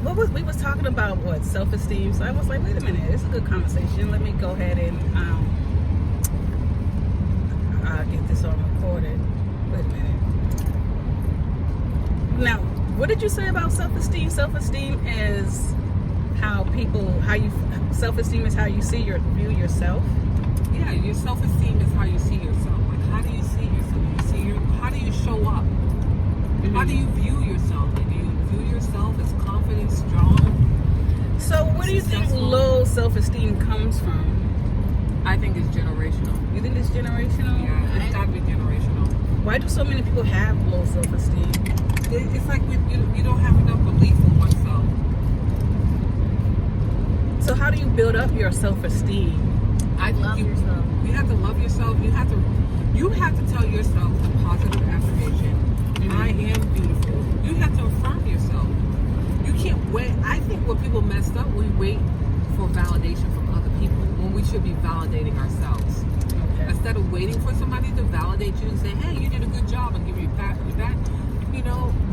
we was talking about what self-esteem. So I was like, wait a minute, it's a good conversation. Let me go ahead and get this on recorded. Wait a minute. Now, what did you say about self-esteem? Self-esteem is self-esteem is how you view yourself. Yeah, your self-esteem is how you see yourself. Like, how do you see yourself? How do you show up? Mm-hmm. How do you view yourself? Like, do you view yourself as confident, strong? So, where do you think low self-esteem comes from? I think it's generational. You think it's generational? Yeah, it's got to be generational. Why do so many people have low self-esteem? It's like you don't have enough belief in oneself. So how do you build up your self-esteem? Love yourself. You have to love yourself. You have to tell yourself the positive affirmation. Mm-hmm. I am beautiful. You have to affirm yourself. You can't wait. I think what people messed up, we wait for validation from other people when we should be validating ourselves. Okay. Instead of waiting for somebody to validate you and say, hey, you did a good job, and give you a pat on the back,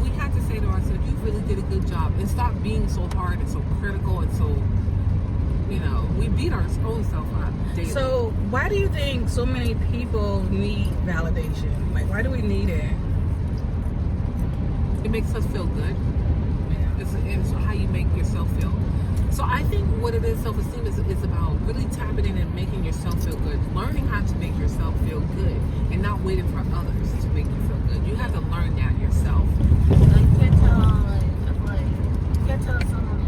we have to say to ourselves, you really did a good job, and stop being so hard and so critical and so, we beat our own self up daily. So why do you think so many people need validation? Like, why do we need it? It makes us feel good. Yeah. It's how you make yourself feel. So I think what it is, self-esteem is about really tapping in and making yourself feel good. Learning how to make yourself feel good and not waiting for others to make you feel good. You have to learn that yourself. Like, you can't tell, you can't tell someone,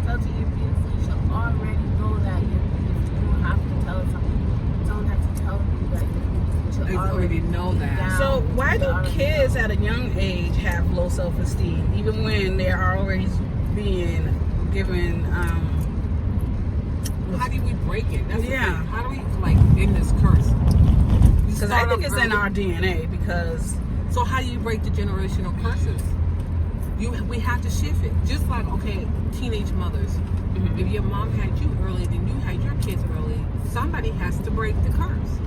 tell you you're beautiful. You should already know that you're beautiful. You don't have to tell someone. Someone has to tell you that you're beautiful. You should already know that. So why do kids at a young age have low self-esteem, even when they are already being given how do we break it? That's yeah. How do we end this curse? Because I think it's in our DNA. Because so how do you break the generational curses? We have to shift it. Just like, okay, teenage mothers. Mm-hmm. If your mom had you early, then you had your kids early. Somebody has to break the curse.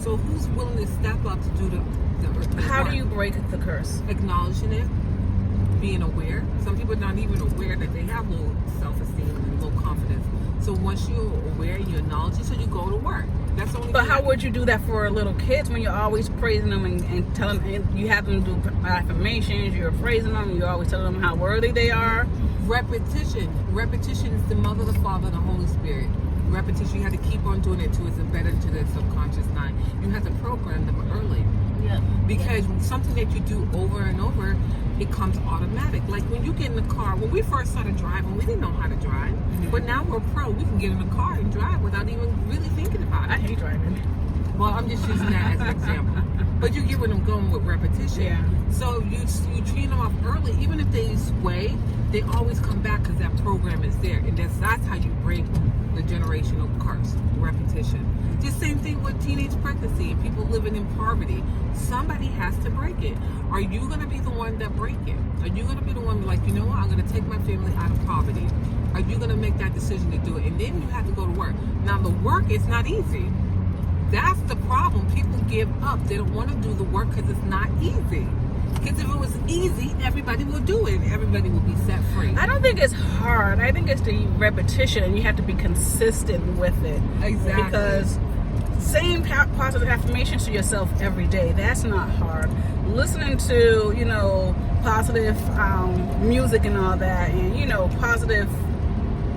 So who's willing to step up to do the how work? Do you break the curse? Acknowledging it. Being aware. Some people are not even aware that they have low self-esteem and low confidence. So once you're aware, you acknowledge it, so you go to work. That's the only. But how would you do that for little kids when you're always praising them and telling them, and you have them do affirmations, you're praising them, you're always telling them how worthy they are? Repetition. Repetition is the mother, the father, and the Holy Spirit. Repetition. You have to keep on doing it until it's embedded into their subconscious mind. You have to program them early. Yeah. Because something that you do over and over, it comes automatic. Like when you get in the car, when we first started driving, we didn't know how to drive. Mm-hmm. But now we're pro. We can get in the car and drive without even really thinking about it. I hate driving. Well, I'm just using that as an example. But you get where I'm going with repetition. Yeah. So you train them off early. Even if they sway, they always come back because that program is there. And that's how you break the generational curse, repetition. Just same thing with teenage pregnancy and people living in poverty. Somebody has to break it. Are you going to be the one that break it? Are you going to be the one like, you know what, I'm going to take my family out of poverty? Are you going to make that decision to do it? And then you have to go to work. Now, the work is not easy. That's the problem. People give up. They don't want to do the work because it's not easy. Because if it was easy, everybody will do it. Everybody will be set free. I don't think it's hard. I think it's the repetition, and you have to be consistent with it. Exactly. Because saying positive affirmations to yourself every day, that's not hard. Listening to, positive music and all that, and, positive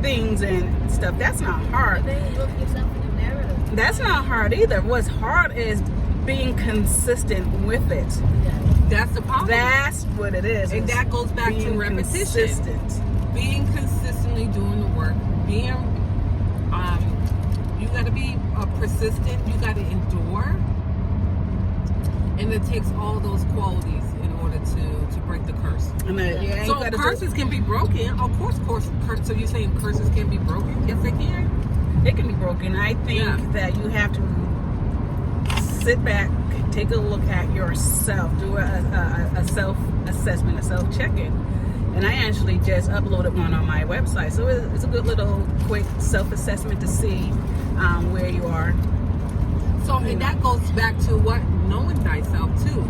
things and stuff, that's not hard. But then you look yourself in the mirror. That's not hard either. What's hard is being consistent with it. Yeah. That's the problem. That's what it is. And that goes back to repetition. Consistent. Being consistently doing the work. You got to be persistent. You got to endure. And it takes all those qualities in order to break the curse. So curses can be broken. Of course, so you're saying curses can be broken? Yes, they can. It can be broken. I think that you have to sit back, take a look at yourself, do a self-assessment, a self-check-in. And I actually just uploaded one on my website. So it's a good little quick self-assessment to see where you are. So and that goes back to what? Knowing thyself too.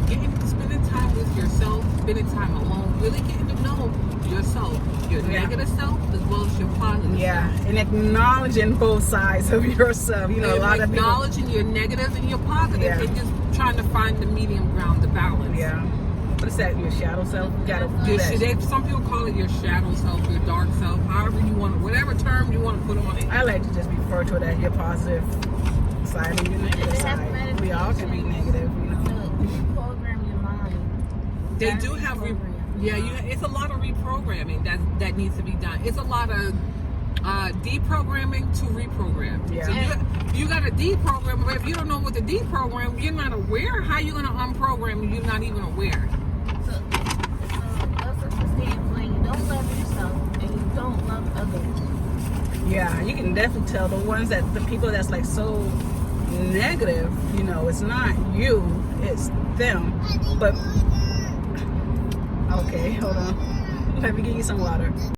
Spending time with yourself, spending time alone, really getting to know yourself. your negative self as well as your positive Yeah, self. and acknowledging both sides of yourself. You know, a lot of people. Acknowledging your negative and your positive, Yeah. and just trying to find the medium ground, the balance. Yeah. What is that? Your shadow self? You gotta do that. Some people call it your shadow self, your dark self, however you want, whatever term you want to put on it. I like to just refer to it as your positive side and your negative side. We all can be negative, you know. Reprogram your mind. They do have, it's a lot of reprogramming that needs to be done. It's a lot of deprogramming to reprogram. Yeah. So you got to deprogram, but if you don't know what to deprogram, you're not aware. How are you going to unprogram if you're not even aware? So that's what the stand when you don't love yourself and you don't love others. Yeah, you can definitely tell the people that's like so negative, you know, it's not you, it's them. But okay, hold on. Let me give you some water.